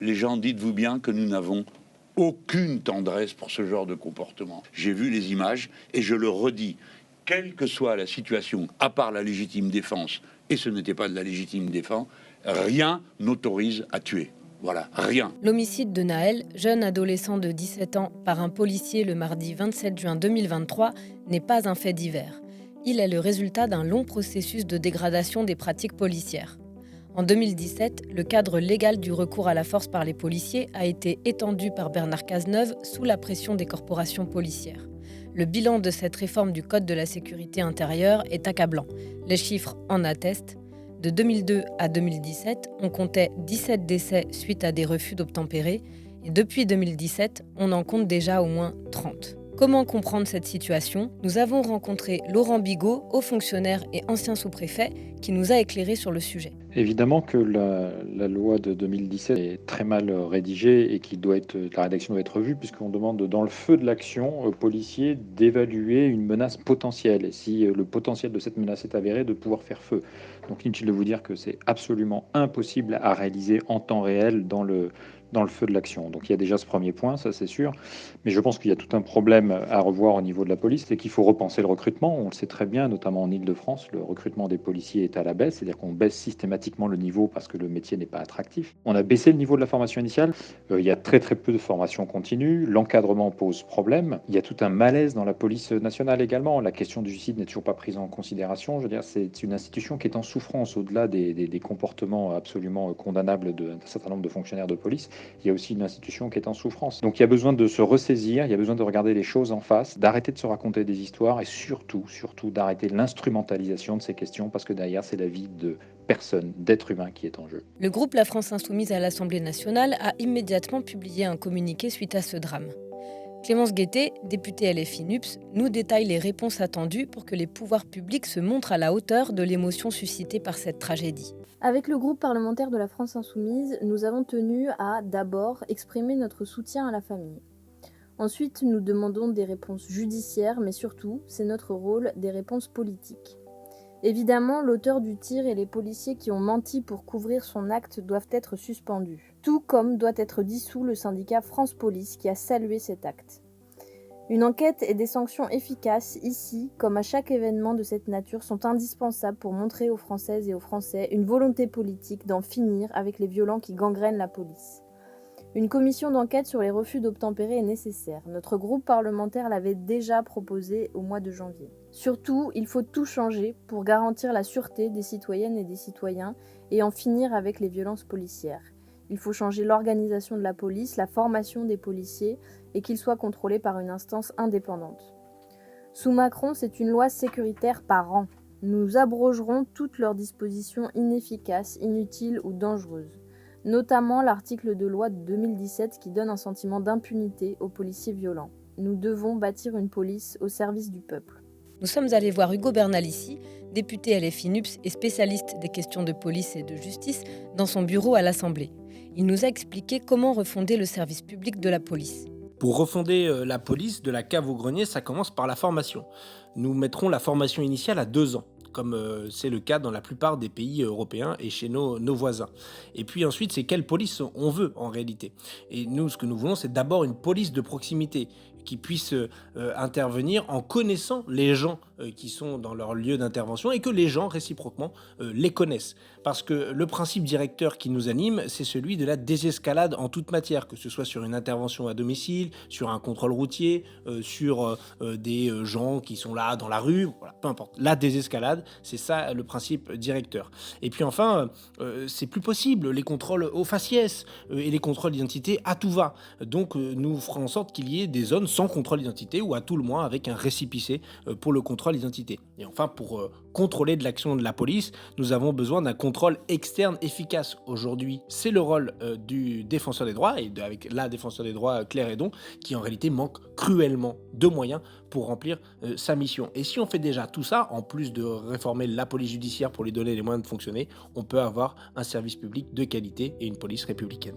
Les gens, dites-vous bien que nous n'avons aucune tendresse pour ce genre de comportement. J'ai vu les images et je le redis, quelle que soit la situation, à part la légitime défense, et ce n'était pas de la légitime défense, rien n'autorise à tuer. Voilà, rien. L'homicide de Naël, jeune adolescent de 17 ans, par un policier le mardi 27 juin 2023, n'est pas un fait divers. Il est le résultat d'un long processus de dégradation des pratiques policières. En 2017, le cadre légal du recours à la force par les policiers a été étendu par Bernard Cazeneuve sous la pression des corporations policières. Le bilan de cette réforme du Code de la sécurité intérieure est accablant. Les chiffres en attestent. De 2002 à 2017, on comptait 17 décès suite à des refus d'obtempérer. Et depuis 2017, on en compte déjà au moins 30. Comment comprendre cette situation ? Nous avons rencontré Laurent Bigot, haut fonctionnaire et ancien sous-préfet, qui nous a éclairé sur le sujet. Évidemment que la loi de 2017 est très mal rédigée et la rédaction doit être revue, puisqu'on demande dans le feu de l'action aux policiers d'évaluer une menace potentielle et si le potentiel de cette menace est avéré, de pouvoir faire feu. Donc inutile de vous dire que c'est absolument impossible à réaliser en temps réel dans le feu de l'action. Donc il y a déjà ce premier point, ça c'est sûr, mais je pense qu'il y a tout un problème à revoir au niveau de la police, c'est qu'il faut repenser le recrutement. On le sait très bien, notamment en Île-de-France, le recrutement des policiers est à la baisse, c'est-à-dire qu'on baisse systématiquement le niveau parce que le métier n'est pas attractif. On a baissé le niveau de la formation initiale, il y a très très peu de formation continue, l'encadrement pose problème, il y a tout un malaise dans la police nationale également, la question du suicide n'est toujours pas prise en considération, je veux dire, c'est une institution qui est en souffrance au-delà des comportements absolument condamnables d'un certain nombre de fonctionnaires de police. Il y a aussi une institution qui est en souffrance. Donc il y a besoin de se ressaisir, il y a besoin de regarder les choses en face, d'arrêter de se raconter des histoires et surtout d'arrêter l'instrumentalisation de ces questions parce que derrière, c'est la vie de personnes, d'êtres humains qui est en jeu. Le groupe La France Insoumise à l'Assemblée nationale a immédiatement publié un communiqué suite à ce drame. Clémence Guettet, députée LFI NUPS, nous détaille les réponses attendues pour que les pouvoirs publics se montrent à la hauteur de l'émotion suscitée par cette tragédie. Avec le groupe parlementaire de la France Insoumise, nous avons tenu à, d'abord, exprimer notre soutien à la famille. Ensuite, nous demandons des réponses judiciaires, mais surtout, c'est notre rôle, des réponses politiques. Évidemment, l'auteur du tir et les policiers qui ont menti pour couvrir son acte doivent être suspendus. Tout comme doit être dissous le syndicat France Police qui a salué cet acte. Une enquête et des sanctions efficaces, ici, comme à chaque événement de cette nature, sont indispensables pour montrer aux Françaises et aux Français une volonté politique d'en finir avec les violents qui gangrènent la police. Une commission d'enquête sur les refus d'obtempérer est nécessaire. Notre groupe parlementaire l'avait déjà proposé au mois de janvier. Surtout, il faut tout changer pour garantir la sûreté des citoyennes et des citoyens et en finir avec les violences policières. Il faut changer l'organisation de la police, la formation des policiers et qu'ils soient contrôlés par une instance indépendante. Sous Macron, c'est une loi sécuritaire par an. Nous abrogerons toutes leurs dispositions inefficaces, inutiles ou dangereuses. Notamment l'article de loi de 2017 qui donne un sentiment d'impunité aux policiers violents. Nous devons bâtir une police au service du peuple. Nous sommes allés voir Hugo Bernalici, député LFI NUPS et spécialiste des questions de police et de justice, dans son bureau à l'Assemblée. Il nous a expliqué comment refonder le service public de la police. Pour refonder la police de la cave au grenier, ça commence par la formation. Nous mettrons la formation initiale à 2 ans, comme c'est le cas dans la plupart des pays européens et chez nos voisins. Et puis ensuite, c'est quelle police on veut en réalité. Et nous, ce que nous voulons, c'est d'abord une police de proximité qui puisse intervenir en connaissant les gens qui sont dans leur lieu d'intervention et que les gens, réciproquement, les connaissent. Parce que le principe directeur qui nous anime, c'est celui de la désescalade en toute matière, que ce soit sur une intervention à domicile, sur un contrôle routier, sur des gens qui sont là dans la rue, voilà, peu importe. La désescalade, c'est ça le principe directeur. Et puis enfin, c'est plus possible, les contrôles au faciès et les contrôles d'identité à tout va. Donc nous ferons en sorte qu'il y ait des zones sans contrôle d'identité ou à tout le moins avec un récépissé pour le contrôle d'identité. Et enfin, pour contrôler de l'action de la police, nous avons besoin d'un contrôle externe efficace. Aujourd'hui, c'est le rôle du défenseur des droits et avec la défenseur des droits Claire Hédon qui en réalité manque cruellement de moyens pour remplir sa mission. Et si on fait déjà tout ça, en plus de réformer la police judiciaire pour lui donner les moyens de fonctionner, on peut avoir un service public de qualité et une police républicaine.